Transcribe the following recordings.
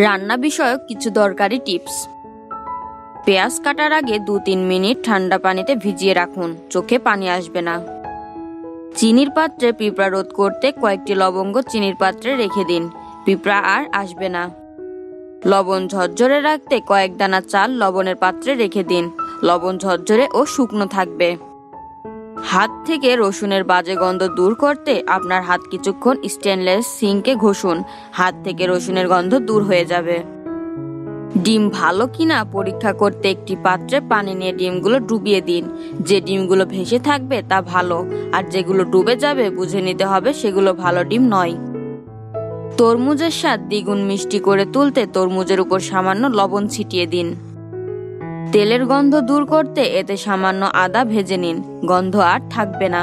রান্না বিষয়ক কিছু দরকারি টিপস। পেঁয়াজ কাটার আগে 2-3 মিনিট ঠান্ডা পানিতে ভিজিয়ে রাখুন, চোখে পানি আসবে না। চিনির পাত্রে পিঁপড়া রোধ করতে কয়েকটি লবঙ্গ চিনির পাত্রে রেখে দিন, পিঁপড়া আর আসবে না। লবণ ঝরঝরে রাখতে কয়েক দানা চাল লবণের পাত্রে রেখে দিন, লবণ ঝরঝরে ও শুকনো থাকবে। হাত থেকে রসুনের বাজে গন্ধ দূর করতে আপনার হাত কিছুক্ষণ স্টেনলেস সিঙ্কে ঘষুন, হাত থেকে রসুনের গন্ধ দূর হয়ে যাবে। ডিম ভালো কিনা পরীক্ষা করতে একটি পাত্রে পানি নিয়ে ডিমগুলো ডুবিয়ে দিন। যে ডিমগুলো ভেসে থাকবে তা ভালো, আর যেগুলো ডুবে যাবে বুঝে নিতে হবে সেগুলো ভালো ডিম নয়। তরমুজের স্বাদ দ্বিগুণ মিষ্টি করে তুলতে তরমুজের উপর সামান্য লবণ ছিটিয়ে দিন। তেলের গন্ধ দূর করতে এতে সামান্য আদা ভেজে নিন, গন্ধ আর থাকবে না।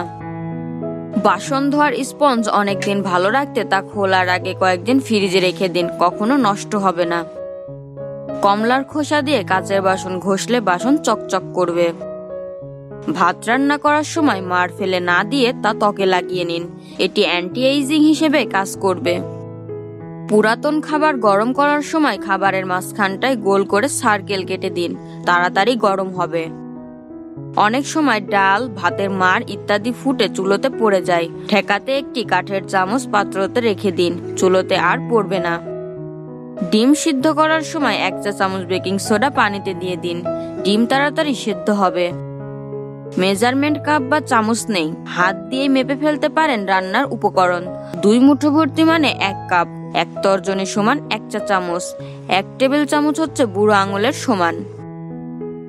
বাসন ধোয়ার স্পঞ্জ অনেকদিন ভালো রাখতে তা খোলার আগে কয়েকদিন ফ্রিজে রেখে দিন, কখনো নষ্ট হবে না। কমলার খোসা দিয়ে কাচের বাসন ঘষলে বাসন চকচক করবে। ভাত রান্না করার সময় মাড় ফেলে না দিয়ে তা ত্বকে লাগিয়ে নিন, এটি অ্যান্টি এইজিং হিসেবে কাজ করবে। পুরাতন খাবার গরম করার সময় খাবারের মাঝখানটায় গোল করে সার্কেল কেটে দিন, তাড়াতাড়ি গরম হবে। অনেক সময় ডাল, ভাতের মাড় ইত্যাদি ফুটে চুলোতে পড়ে যায়, ঠেকাতে একটি কাঠের চামচ পাত্রতে রেখে দিন, চুলোতে আর পড়বে না। ডিম সিদ্ধ করার সময় 1 চা চামচ বেকিং সোডা পানিতে দিয়ে দিন, ডিম তাড়াতাড়ি সিদ্ধ হবে। মেজারমেন্ট কাপ বা চামচ নেই, হাত দিয়ে মেপে ফেলতে পারেন রান্নার উপকরণ। 2 মুঠো ভর্তি মানে 1 কাপ, 1 তর্জনী সমান 1 চা চামচ, 1 টেবিল চামচ হচ্ছে বুড়ো আঙুলের সমান।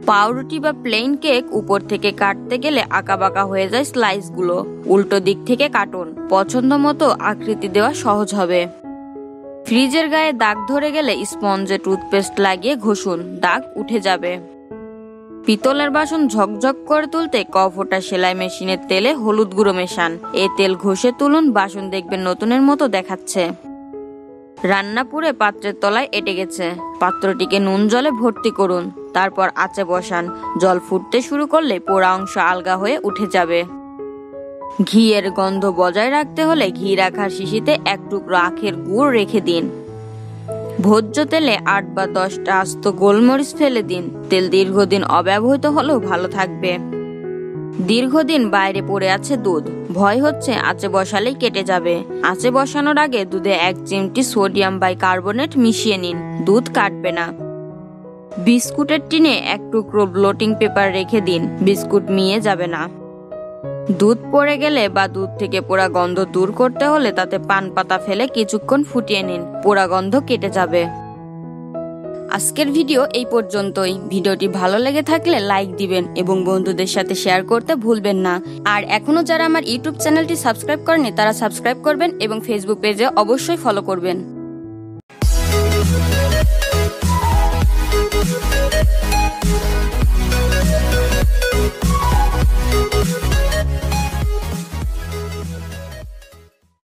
পাউরুটি বা প্লেন কেক উপর থেকে কাটতে গেলে আঁকাবাঁকা হয়ে যায় স্লাইসগুলো, উল্টো দিক থেকে কাটুন, পছন্দ মতো আকৃতি দেওয়া সহজ হবে। ফ্রিজের গায়ে দাগ ধরে গেলে স্পঞ্জে টুথপেস্ট লাগিয়ে ঘষুন, দাগ উঠে যাবে। পিতলের বাসন ঝকঝক করে তুলতে কফোটা সেলাই মেশিনের তেলে হলুদ গুঁড়ো মেশান, এ তেল ঘষে তুলুন, বাসন দেখবেন নতুনের মতো দেখাচ্ছে। রান্না পুড়ে পাত্রের তলায় এঁটে গেছে, পাত্রটিকে নুন জলে ভর্তি করুন, তারপর আঁচে বসান। জল ফুটতে শুরু করলে পোড়া অংশ আলগা হয়ে উঠে যাবে। ঘিয়ের গন্ধ বজায় রাখতে হলে ঘি রাখার শিশিতে 1 টুকরো আখের গুড় রেখে দিন। ভোজ্য তেলে 8 বা 10টা আস্ত গোলমরিচ ফেলে দিন, তেল দীর্ঘদিন অব্যবহৃত হলেও ভালো থাকবে। দীর্ঘদিন বাইরে পড়ে আছে দুধ, ভয় হচ্ছে আঁচে বসালেই কেটে যাবে। আঁচে বসানোর আগে দুধে 1 চিমটি সোডিয়াম বাইকার্বনেট মিশিয়ে নিন, দুধ কাটবে না। বিস্কুটের টিনে 1 টুকরো ব্লোটিং পেপার রেখে দিন, বিস্কুট মিয়ে যাবে না। দুধ পড়ে গেলে বা দুধ থেকে পোড়া গন্ধ দূর করতে হলে তাতে পান পাতা ফেলে কিছুক্ষণ ফুটিয়ে নিন, পোড়া গন্ধ কেটে যাবে। আজকের ভিডিও এই পর্যন্তই। ভিডিওটি ভালো লেগে থাকলে লাইক দিবেন এবং বন্ধুদের সাথে শেয়ার করতে ভুলবেন না। আর এখনো যারা আমার ইউটিউব চ্যানেলটি সাবস্ক্রাইব করেনি তারা সাবস্ক্রাইব করবেন এবং ফেসবুক পেজে অবশ্যই ফলো করবেন।